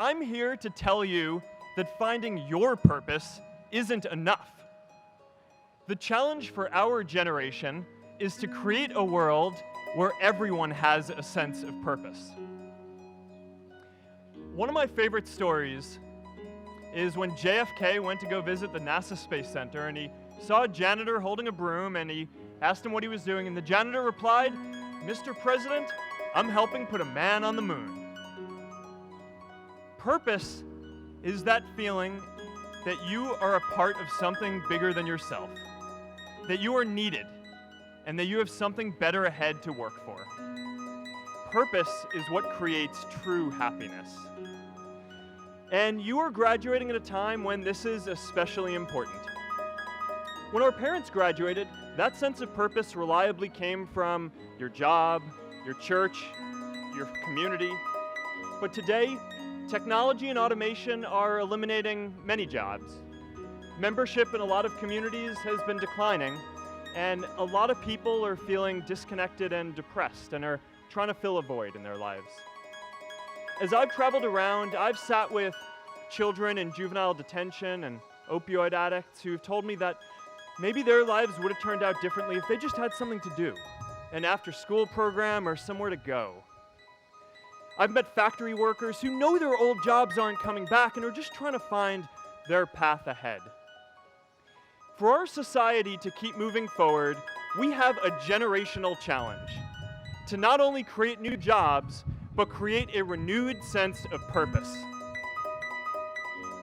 I'm here to tell you that finding your purpose isn't enough. The challenge for our generation is to create a world where everyone has a sense of purpose. One of my favorite stories is when JFK went to go visit the NASA Space Center, and he saw a janitor holding a broom, and he asked him what he was doing, and the janitor replied, "Mr. President, I'm helping put a man on the moon." Purpose is that feeling that you are a part of something bigger than yourself, that you are needed, and that you have something better ahead to work for. Purpose is what creates true happiness. And you are graduating at a time when this is especially important. When our parents graduated, that sense of purpose reliably came from your job, your church, your community. But today, technology and automation are eliminating many jobs. Membership in a lot of communities has been declining, and a lot of people are feeling disconnected and depressed and are trying to fill a void in their lives. As I've traveled around, I've sat with children in juvenile detention and opioid addicts who've told me that maybe their lives would have turned out differently if they just had something to do, an after-school program or somewhere to go. I've met factory workers who know their old jobs aren't coming back and are just trying to find their path ahead. For our society to keep moving forward, we have a generational challenge to not only create new jobs, but create a renewed sense of purpose.